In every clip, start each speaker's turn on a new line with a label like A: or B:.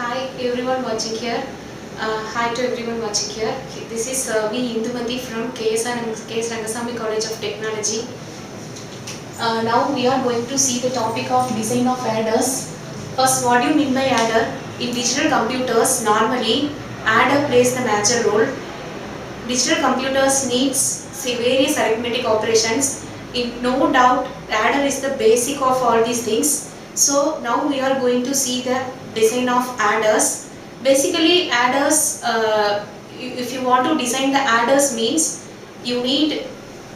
A: Hi everyone watching here. Hi to everyone watching here. This is me Indumati from KS Rangasamy College of Technology. Now we are going to see the topic of design of adders. First, what do you mean by adder? In digital computers, normally adder plays the major role. Digital computers needs various arithmetic operations. No doubt, adder is the basic of all these things. So now we are going to see the design of adders. Basically, adders, if you want to design the adders means you need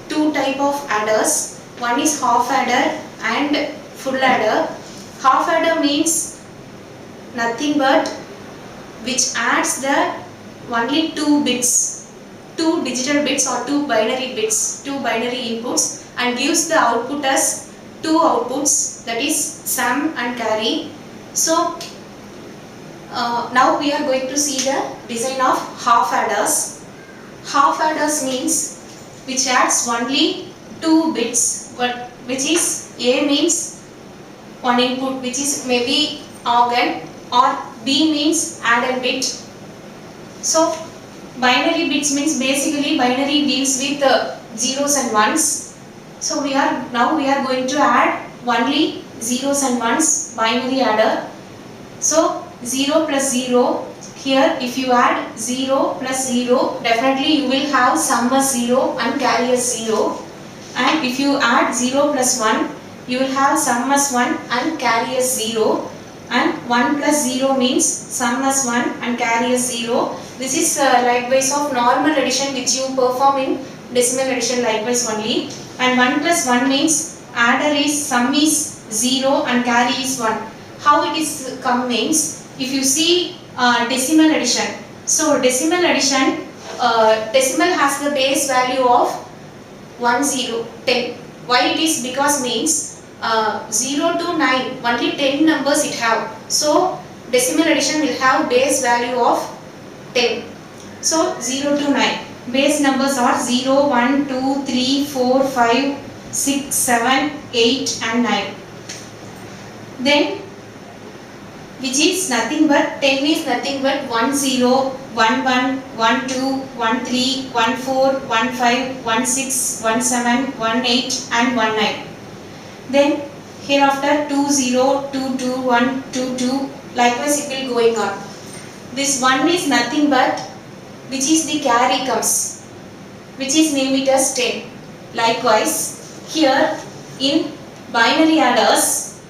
A: two type of adders. One is half adder and full adder. Half adder means nothing but which adds the only two bits, two digital bits or two binary bits, two binary inputs, and gives the output as two outputs, that is sum and carry. So now we are going to see the design of half adders. Half adders means which adds only two bits, but which is A means one input which is maybe AND, or B means add and bit. So binary bits means basically binary deals with zeros and ones. So now we are going to add only zeros and ones, binary adder. So 0 plus 0, here if you add 0 plus 0, definitely you will have sum as 0 and carry as 0. And if you add 0 plus 1, you will have sum as 1 and carry as 0. And 1 plus 0 means sum as 1 and carry as 0. This is likewise of normal addition which you perform in decimal addition likewise only. And 1 plus 1 means adder is sum is 0 and carry is 1. How it is come means, if you see decimal addition. So decimal addition, decimal has the base value of 1, 0, 10. Why it is? Because means 0 to 9, only 10 numbers it have. So decimal addition will have base value of 10. So 0 to 9. Base numbers are 0, 1, 2, 3, 4, 5, 6, 7, 8 and 9. Then which is nothing but 10 is nothing but 1 0, 1 1, 1 2, 1 3, 1 4, 1 5, 1 6, 1 7, 1 8 and 1 9. Then hereafter 2 0, 2 2, 1 2 2, likewise it will going on. This 1 is nothing but which is the carry comes, which is name it as 10. Likewise here in binary adders,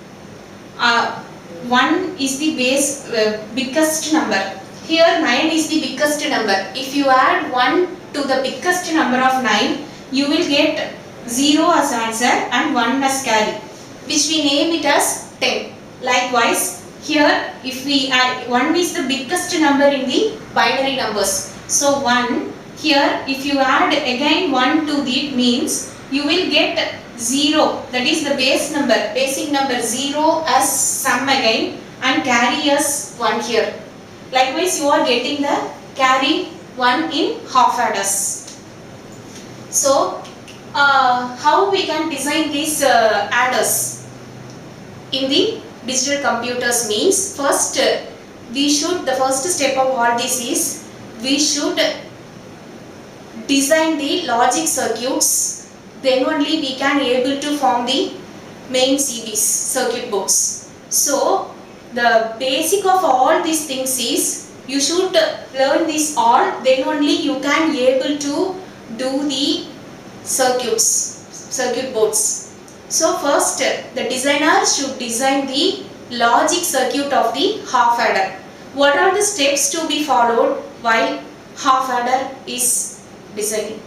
A: 1 is the base biggest number. Here 9 is the biggest number. If you add 1 to the biggest number of 9, you will get 0 as answer and 1 as carry, which we name it as 10. Likewise here if we add 1 is the biggest number in the binary numbers. So 1, here if you add again 1 to it means you will get 0, that is the base number, basic number 0 as sum again and carry as 1 here. Likewise you are getting the carry 1 in half adders. So how we can design these adders in the digital computers means, first the first step of all this is we should design the logic circuits. Then only we can able to form the main CBs, circuit boards. So the basic of all these things is you should learn this all, then only you can able to do the circuit boards. So first the designer should design the logic circuit of the half adder. What are the steps to be followed while half adder is designing?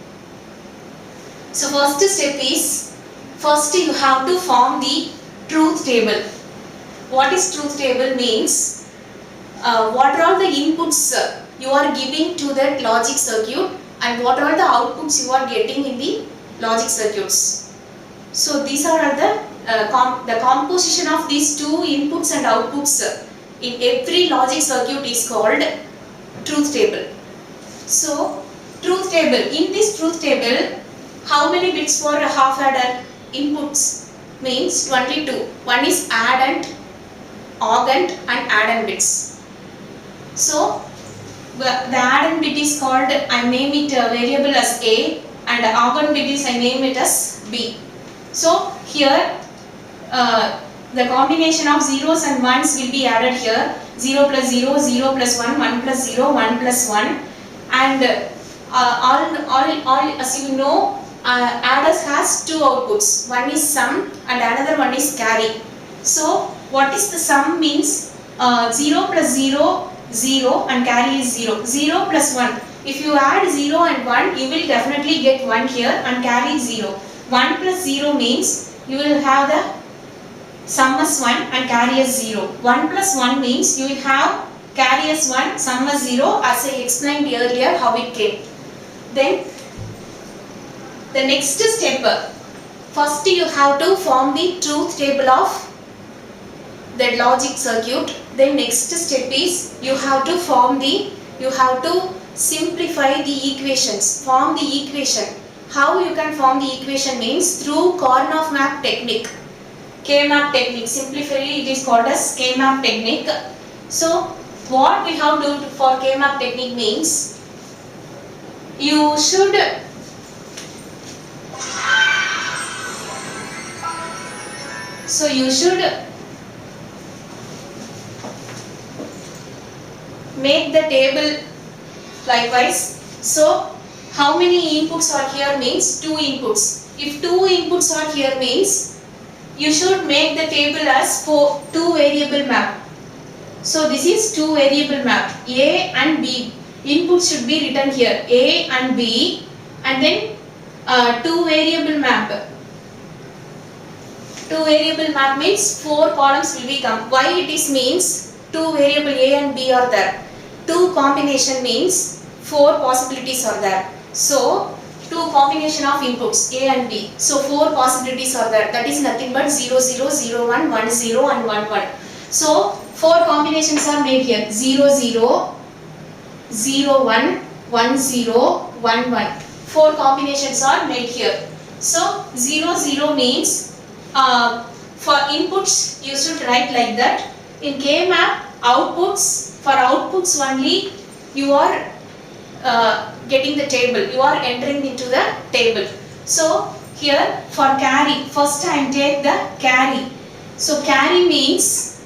A: So first step is, first you have to form the truth table. What is truth table means, what are the inputs you are giving to that logic circuit and what are the outputs you are getting in the logic circuits. So these are the composition of these two inputs and outputs in every logic circuit is called truth table. So truth table, in this truth table, how many bits for a half adder? Inputs means 22. One is add and augment and add and bits. So the add-in bit is called, I name it variable as A, and the argon bit is I name it as B. So here the combination of zeros and ones will be added here. 0 plus 0, 0 plus 1, 1 plus 0, 1 plus 1, and all as you know, adders has two outputs. One is sum and another one is carry. So what is the sum means 0 plus 0, 0, and carry is 0. 0 plus 1. If you add 0 and 1, you will definitely get 1 here and carry 0. 1 plus 0 means you will have the sum as 1 and carry as 0. 1 plus 1 means you will have carry as 1, sum as 0, as I explained earlier how it came. Then the next step, first you have to form the truth table of the logic circuit. Then next step is you have to simplify the equations, form the equation. How you can form the equation means through Karnaugh map technique. K-map technique, simplified it is called as K-map technique. So what we have to do for K-map technique means you should make the table likewise. So how many inputs are here means 2 inputs. If 2 inputs are here means you should make the table as 2 variable map. So this is 2 variable map, A and B. Inputs should be written here, A and B, and then 2 variable map. 2 variable map means 4 columns will become. Why it is means 2 variable A and B are there. 2 combination means 4 possibilities are there. So 2 combination of inputs A and B. So 4 possibilities are there. That is nothing but 0, 0, 0, 1, 1, 0 and 1, 1. So 4 combinations are made here. 0, 0, 0, 1, 1, 0, 1, 1. 4 combinations are made here. So 0, 0 means for inputs you should write like that. In K-map, outputs, for outputs only you are getting the table, you are entering into the table. So here for carry, first I take the carry. So carry means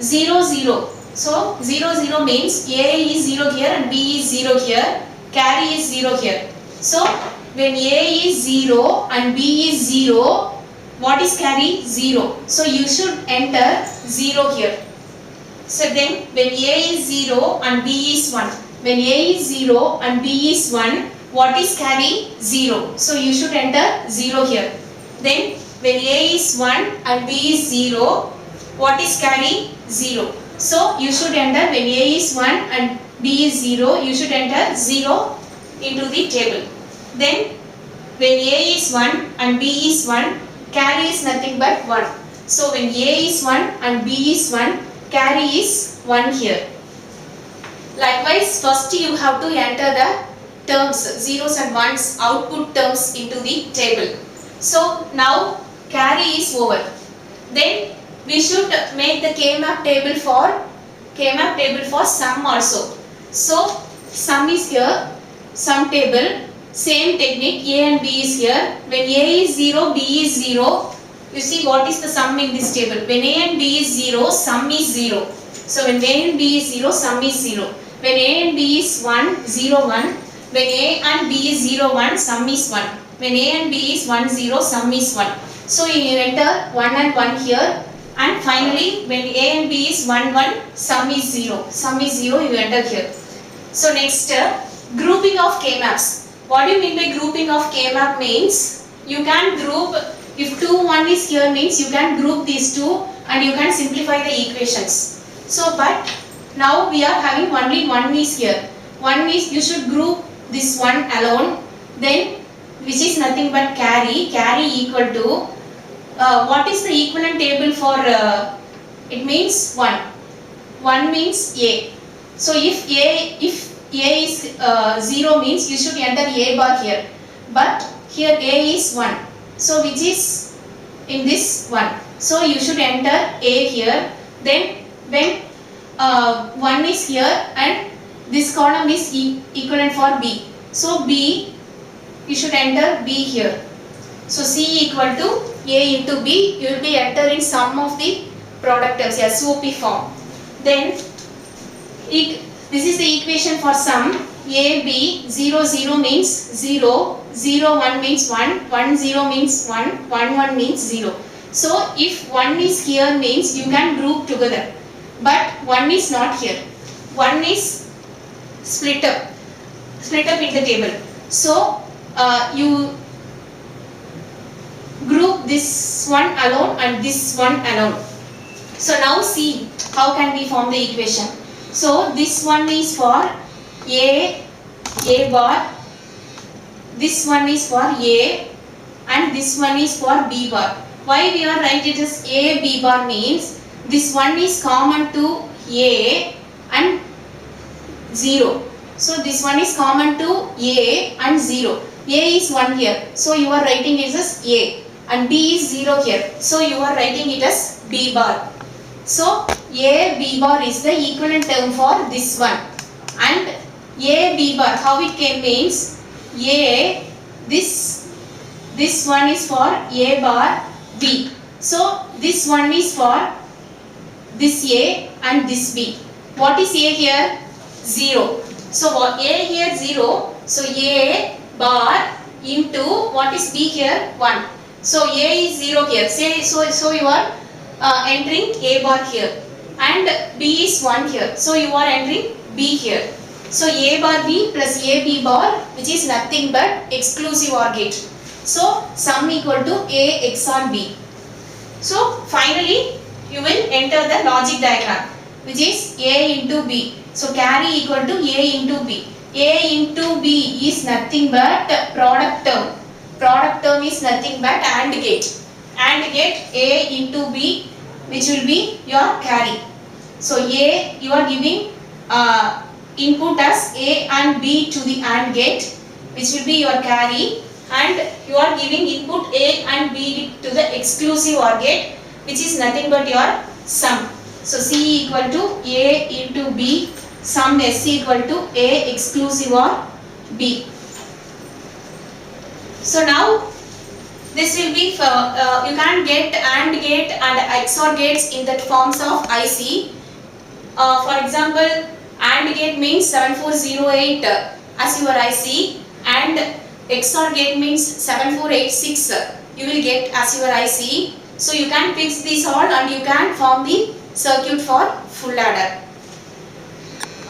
A: 0, 0. So 0, 0 means A is 0 here and B is 0 here, carry is 0 here. So when A is 0 and B is 0, what is carry? 0. So you should enter 0 here. So then when A is 0 and B is 1. When A is 0 and B is 1, what is carry? 0. So you should enter 0 here. Then when A is 1 and B is 0, what is carry? 0. So you should enter when A is 1 and B is 0, you should enter 0 into the table. Then when A is 1 and B is 1, carry is nothing but 1. So when A is 1 and B is 1, carry is 1 here. Likewise, first you have to enter the terms, zeros and ones, output terms into the table. So now carry is over. Then we should make the K-map table for sum also. So sum is here, sum table, same technique, A and B is here. When A is 0, B is 0, you see what is the sum in this table. When A and B is 0, sum is 0. So when A and B is 0, sum is 0. When A and B is 1, 0, 1. When A and B is 0, 1, sum is 1. When A and B is 1, 0, sum is 1. So you enter 1 and 1 here. And finally, when A and B is 1, 1, sum is 0. Sum is 0, you enter here. So next, grouping of K-maps. What do you mean by grouping of K-map means? You can group, if 2, 1 is here means you can group these two and you can simplify the equations. So but now we are having only 1 is here. 1 is, you should group this one alone. Then which is nothing but carry equal to, what is the equivalent table for, it means 1. 1 means A. So if A is 0 means you should enter A bar here. But here A is 1. So which is in this 1. So you should enter A here. Then when 1 is here and this column is equivalent for B. So B, you should enter B here. So C equal to A into B, you will be entering sum of the product terms, SOP form. Then this is the equation for sum. A, B, 0, 0 means 0, 0, 1 means 1, 1, 0 means 1, 1, 1 means 0. So if 1 is here means you can group together. But 1 is not here. 1 is split up in the table. So you group this one alone and this one alone. So now see how can we form the equation. So this one is for A bar, this one is for A and this one is for B bar. Why we are write it as A B bar means this one is common to A and 0. So this one is common to A and 0. A is 1 here. So you are writing it as A and B is 0 here. So you are writing it as B bar. So A B bar is the equivalent term for this one. And A B bar, how it came means A, this one is for A bar B. So this one is for this A and this B. What is A here? 0. So A here 0. So A bar into what is B here? 1. So A is 0 here. So you are entering A bar here and B is 1 here. So you are entering B here. So A bar B plus A B bar, which is nothing but exclusive OR gate. So sum equal to A XOR B. So finally you will enter the logic diagram, which is A into B. So carry equal to A into B. A into B is nothing but product term. Product term is nothing but AND gate. AND gate A into B, which will be your carry. So A, you are giving input as A and B to the AND gate, which will be your carry, and you are giving input A and B to the exclusive OR gate, which is nothing but your sum. So C equal to A into B, sum S equal to A exclusive OR B. So now this will be you can get AND gate and XOR gates in the forms of IC. For example, AND gate means 7408 as your IC and XOR gate means 7486 you will get as your IC. So you can fix this all and you can form the circuit for full adder.